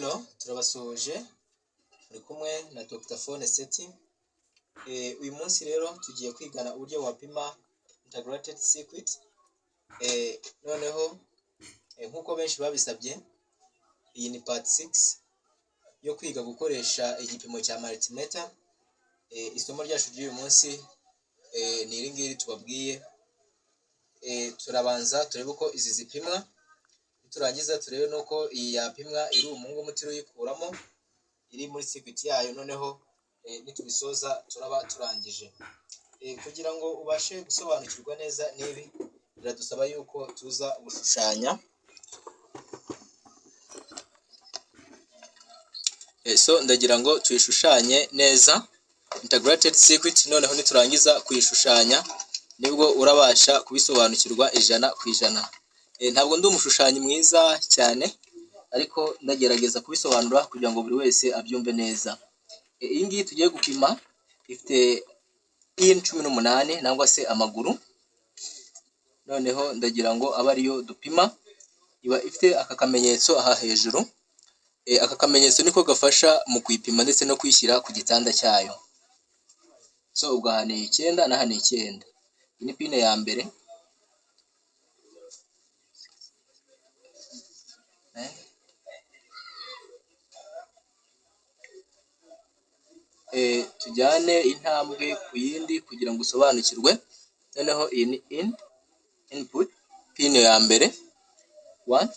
Hello, turabasuhuje muri kumwe na Dr. Phone Seti. Uyu munsi rero tugiye kwigana uburyo wapima integrated circuit. Noneho nkuko benshi babisabye, iyi ni part 6 yo kwiga gukoresha igipimo cya multimeter. Isomo ryacu ry'uyu munsi ni iri ngiri tubabwiye. Turabanza turebe uko izi zipimwa, turangiza turebe nuko iyi yapimwa iri umungu mutiro yikuramo iri muri circuit yayo. Noneho nitubisoza turaba turangije. Kugira ngo ubashe gusobanukirwa neza nibi, biradusaba yuko tuza gushushanya. So ndagira ngo tuyishushanye neza integrated circuit, noneho niturangiza kuyishushanya nibwo urabasha kubisobanukirwa 100%. Ntabwo ndi umushushanyi mwiza cyane, ariko ndagerageza kubisobanura kugira ngo buri wese abyumve neza. Iyi ngiyi tugiye gupima ifite pin 18 nangwa se amaguru. Noneho ndagira ngo aba ariyo dupima, iba ifite aka kamenyetso aha hejuru. Aka kamenyetso niko gafasha mu kuyipima ndetse no kwishyira ku gitanda cyayo. So ubwo aha ni 9 na aha ni 9. Iyi ni pin ya mbere. Tujyane intambwe ku yindi kugira ngo usobanukirwe. Noneho iyi ni input pin ya mbere 1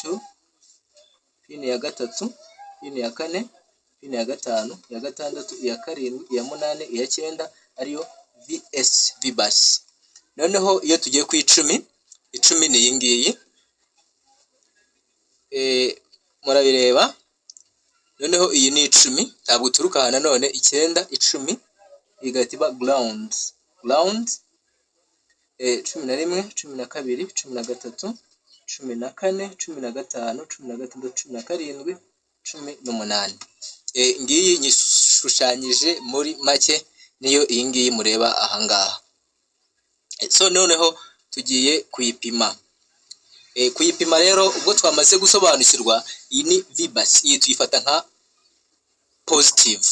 2, pin ya gatatu, pin ya kane, pin ya gatanu, ya gatandatu, ya karindwi, ya munane, iya 9 ariyo VBus. Noneho iyo tugiye ku 10 ni iyi ngiyi, murabireba. Noneho iyi ni 10, ntabwo turuka aha nanone 9 10 igatiba ground 11 12 13 14 15 16 17 18. Ngiyi nyishushanyije muri make, niyo iyi ngiyi mureba aha ngaha. So noneho tugiye kuyipima. Kuyipima rero ubwo twamaze gusobanukirwa, iyi ni VBus, iyi tuyifata nka positive.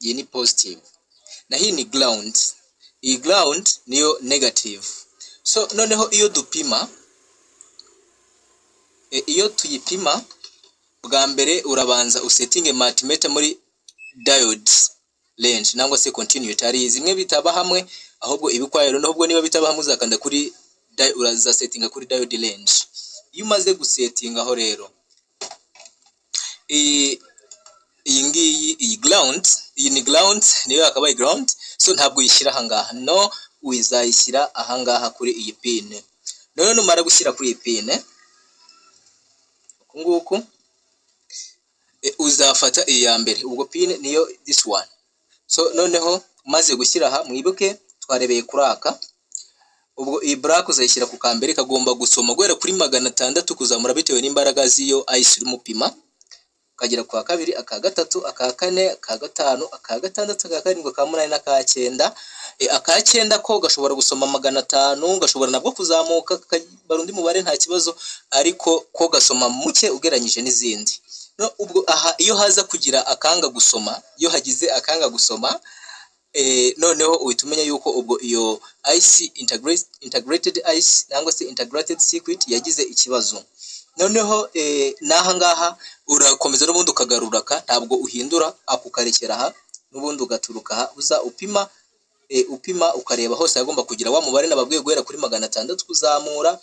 Iyi ni positive. Na hii ni ground. Iyi ground niyo negative. So noneho iyo dupima, iyo tuyipima, bwa mbere urabanza usetting multimeter muri diodes range nangwa se continuity. Ari zimwe bitaba hamwe, ahubwo ibikwayo. Noneho ubwo niba bitaba hamwe uzakanda kuri uraza settinga kuri diode range. Iyo umaze gusettinga aho rero, iyi ngiyi, iyi ground, iyi ni ground, niyo yakabaye ground. So ntabwo uyishyira aha ngaha, no, uzayishyira aha ngaha kuri iyi pin. Noneho numara gushyira kuri iyi pin nguku, uzafata iyi ya mbere. Ubwo pin niyo this one. So noneho umaze gushyira aha, mwibuke twarebeye kuri aka. Ubwo iyi black uzayishyira ku kambere, kagomba gusoma guhera kuri 600 kuzamura bitewe n'imbaraga z'iyo IC uri mupima, ukagera kwa kabiri, aka gatatu, aka kane, aka gatanu, aka gatandatu, aka karindwi, aka munani n'aka 9. Aka 9 ko gashobora gusoma 500, gashobora nabwo kuzamuka barundi mubare nta kibazo, ariko ko gasoma muke ugeranyije n'izindi. No, ubwo aha iyo haza kugira akanga gusoma, iyo hagize akanga gusoma, noneho uhita umenya yuko ubwo iyo IC integrated IC nangwa se integrated circuit yagize ikibazo. Noneho naha ngaha urakomeza n'ubundi ukagarura ka, ntabwo uhindura akukarekera aha, n'ubundi ugaturuka aha, uza upima ukareba hose agomba kugira wa mubare nababwiye guhera kuri 600 kuzamura.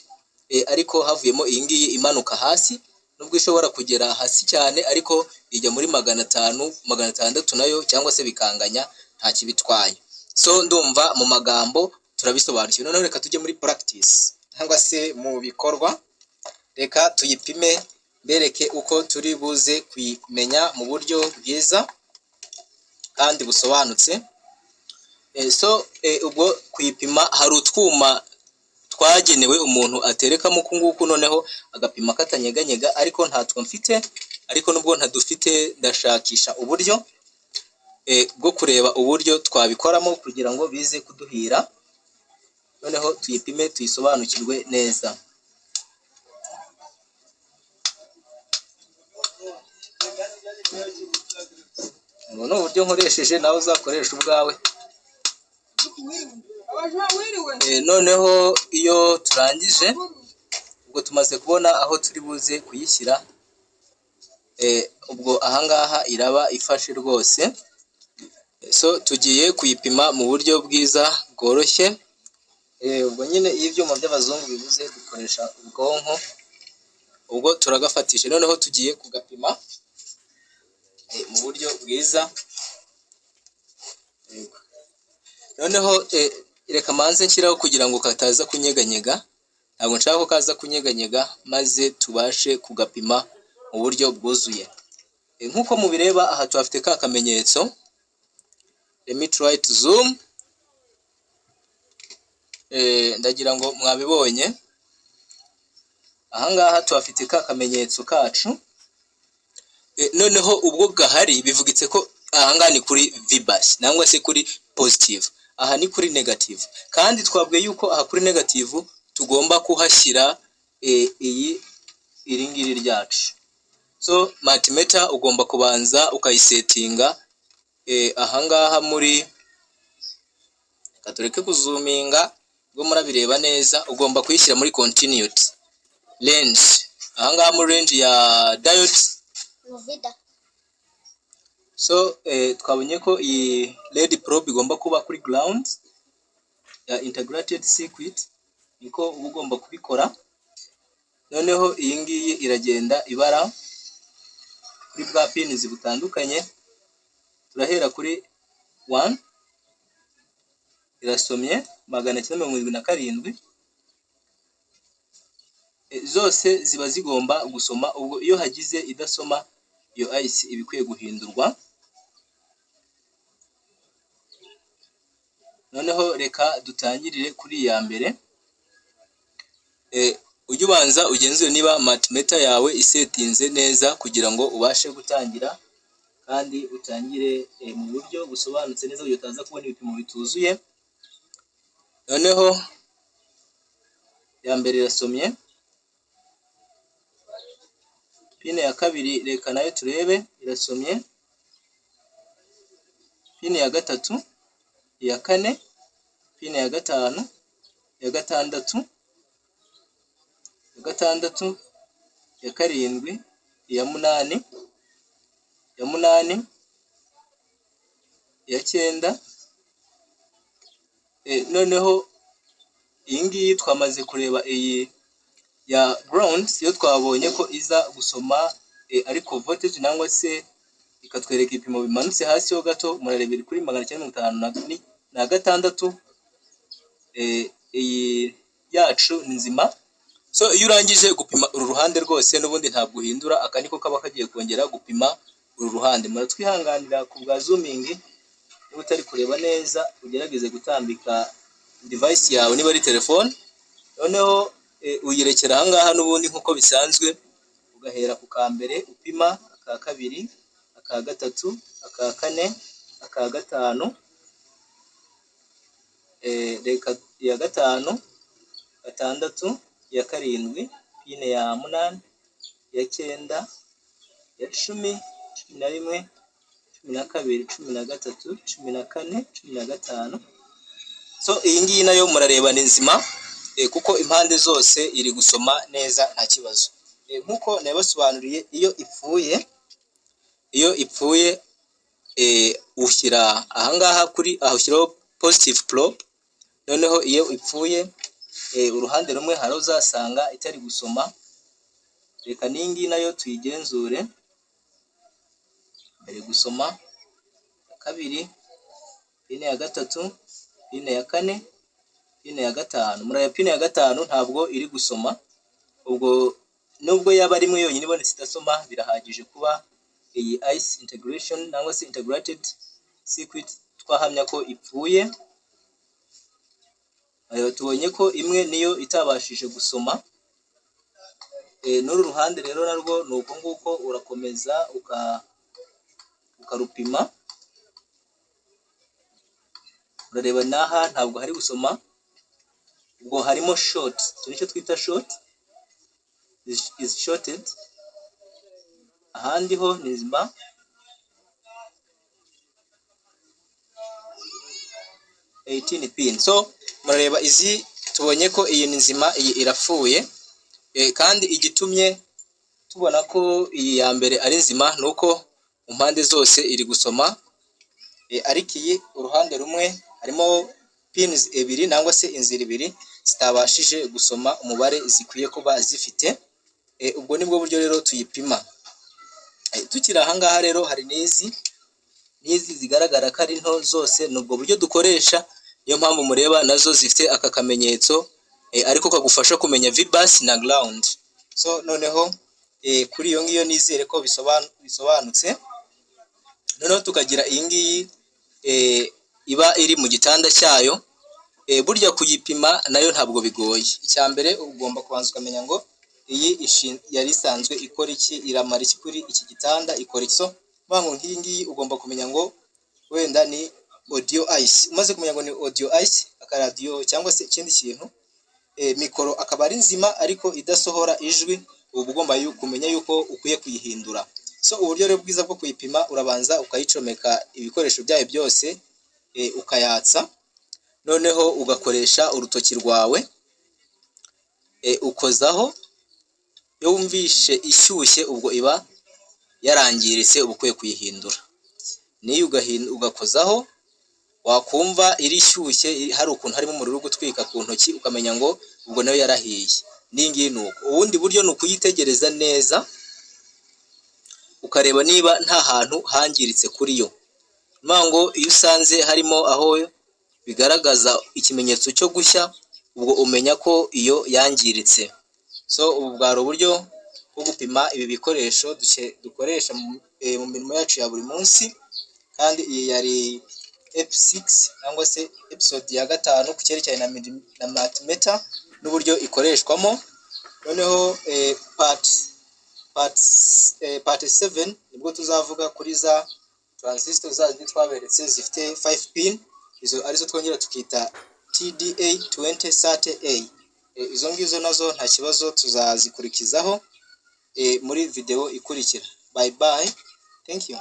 Ariko havuyemo iyi ngiyi imanuka hasi, nubwo ishobora kugera hasi cyane, ariko ijya muri 500 600 nayo, cyangwa se bikanganya, nta kibitwaye. So ndumva mu magambo turabisobanukiwe. Noneho reka tujye muri practice cyangwa se mu bikorwa. Reka tuyipime, bereke uko turi buze kuyimenya mu buryo bwiza kandi busobanutse. So ubwo kuyipima hari utwuma twagenewe umuntu aterekamo kunguku, noneho agapima katanyeganyega, ariko ntatwo mfite. Ariko nubwo ntadufite, ndashakisha uburyo bwo kureba uburyo twabikoramo kugira ngo bize kuduhira. Noneho tuyipime tuyisobanukirwe neza. ubu ni uburyo nkoresheje nawe uzakoresha ubwawe. Noneho iyo turangije ubwo tumaze kubona aho turi buze kuyishyira, ubwo ahangaha iraba ifashe rwose. So tugiye kuyipima mu buryo bwiza bworoshye. Ubwo nyine iyo ibyuma by'abazungu bibuze dukoresha ubwonko, ubwo turagafatisha noneho tugiye kugapima mu buryo bwiza. Noneho reka manze nshyiraho kugira ngo kataza kunyeganyega, ntabwo nshaka ko kaza kunyeganyega, maze tubashe kugapima mu buryo bwuzuye. Nk'uko mubireba aha tuhafite ka kamenyetso, let me try to zoom. Ndagira ngo mwabibonye, ahangaha tuhafite ka kamenyetso kacu. Noneho ubwo gahari bivugitse ko ahangaha ni kuri vibas nangwa se kuri positive, aha ni kuri negative, kandi twabwiye yuko aha kuri negative tugomba kuhashyira iri ngiri ryacu. So multimeter ugomba kubanza ukayisetinga ahangaha muri, katureke kuzuminga ubwo murabireba neza, ugomba kuyishyira muri continuity range, ahangaha muri range ya diode. So twabonye ko iyi LED probe igomba kuba kuri ground ya integrated circuit, niko uba ugomba kubikora. Noneho iyi ngiyi iragenda ibara kuri bwa pins butandukanye, turahera kuri 1, irasomye 977, zose ziba zigomba gusoma. Ubwo iyo hagize idasoma, iyo IC iba ikwiye guhindurwa. Noneho reka dutangirire kuri iya mbere. Ujye ubanza ugenzure niba multimeter yawe isetinze neza kugira ngo ubashe gutangira, kandi utangire mu buryo busobanutse neza kugira utaza kubona ibipimo bituzuye. Noneho ya mbere irasomye, pine ya kabiri reka nayo turebe irasomye, pine ya gatatu, iya kane, pine ya gatanu, ya gatandatu, ya gatandatu, ya karindwi, iya munani, ya munani, iya cyenda. Noneho iyi ngiyi twamaze kureba iyi ya ground, iyo twabonye ko iza gusoma ariko voltage nangwa se ikatwereka ibipimo bimanutse hasi ho gato, murarebera kuri 956. Iyi yacu ni nzima. So iyo urangije gupima uru ruhande rwose n'ubundi ntabwo uhindura, aka niko kaba kagiye kongera gupima uru ruhande. Muratwihanganira ku bwa zooming, niba utari kureba neza ugerageze gutambika device yawe niba ari telefone, noneho uyirekera ahangaha n'ubundi nk'uko bisanzwe, ugahera ku ka mbere upima, aka kabiri, aka gatatu, aka kane, aka gatanu, reka iya gatanu, gatandatu, iya karindwi, pine ya munani, iya cyenda, iya cumi, 11, 12, 13, 14, 15. So iyi ngiyi nayo murareba ni nzima, kuko impande zose iri gusoma neza nta kibazo. Nk'uko nabasobanuriye, iyo ipfuye ushyira ahangaha kuri aho ushyiraho positive probe. Noneho iyo ipfuye uruhande rumwe hari uzasanga itari gusoma. Reka n'iyi ngiyi nayo tuyigenzure, bari gusoma ya kabiri, pine ya gatatu, pine ya kane, pine ya gatanu. Muraya pine ya gatanu ntabwo iri gusoma, ubwo nubwo yaba rimwe yonyine ibonetse idasoma, birahagije kuba iyi IC integration nangwa se integrated circuit twahamya ko ipfuye. Tubonye ko imwe niyo itabashije gusoma. N'uru ruhande rero narwo ni uko nguko, urakomeza ukarupima, urareba n'aha ntabwo hari gusoma, ubwo harimo short, nicyo twita short is shorted. ahandi ho ni nzima. Pin. So murareba izi tubonye ko iyi ni nzima, iyi irapfuye, kandi igitumye tubona ko iyi ya mbere ari nzima nuko mu mpande zose iri gusoma, ariko iyi uruhande rumwe harimo pins ebyiri nangwa se inzira ibiri zitabashije gusoma umubare zikwiye kuba zifite. Ubwo nibwo buryo rero tuyipima. Tukiri aha ngaha rero hari n'izi zigaragara ko ari nto zose, nubwo buryo dukoresha, niyo mpamvu mureba nazo zifite aka kamenyetso, ariko kagufasha kumenya vbus na ground. So noneho kuri iyo ngiyo nizere ko bisobanutse. Noneho tukagira iyi ngiyi iba iri mu gitanda cyayo. Burya kuyipima nayo ntabwo bigoye. Icya mbere ugomba kubanza ukamenya ngo iyi yari isanzwe ikora iki, iramara iki kuri iki gitanda, ikora iki. So bango nk'iyi ngiyi ugomba kumenya ngo wenda ni audio ice. Umaze kumenya ngo ni audio ice, akaradiyo cyangwa se ikindi kintu, mikoro akaba ari nzima ariko idasohora ijwi, uba ugomba kumenya yuko ukwiye kuyihindura. So uburyo rero bwiza bwo kuyipima, urabanza ukayicomeka ibikoresho byayo byose, ukayatsa, noneho ugakoresha urutoki rwawe, ukozaho. Iyo wumvishe ishyushye ubwo iba yarangiritse, uba ukwiye kuyihindura. Niyo ugakozaho, wakumva iri shyushye hari ukuntu harimo umuriro uri gutwika ku ntoki, ukamenya ngo ubwo nayo yarahiye. N'ingiyi ni uko. Ubundi buryo ni ukuyitegereza neza, ukareba niba nta hantu hangiritse kuri yo. Ngo iyo usanze harimo aho bigaragaza ikimenyetso cyo gushya, ubwo umenya ko iyo yangiritse. So ubu bwari uburyo bwo gupima ibi bikoresho dukoresha mu mirimo yacu ya buri munsi, kandi iyi yari EP6 cyangwa se episode ya 5 ku cyerekeranye na multimeter n'uburyo ikoreshwamo. Noneho part 7 nibwo tuzavuga kuri za transistor zazo twaberetse zifite 5 pin, izo arizo twongera tukita TDA 2030A. Izo ngizo nazo nta kibazo tuzazikurikizaho muri video ikurikira. Bye bye, thank you.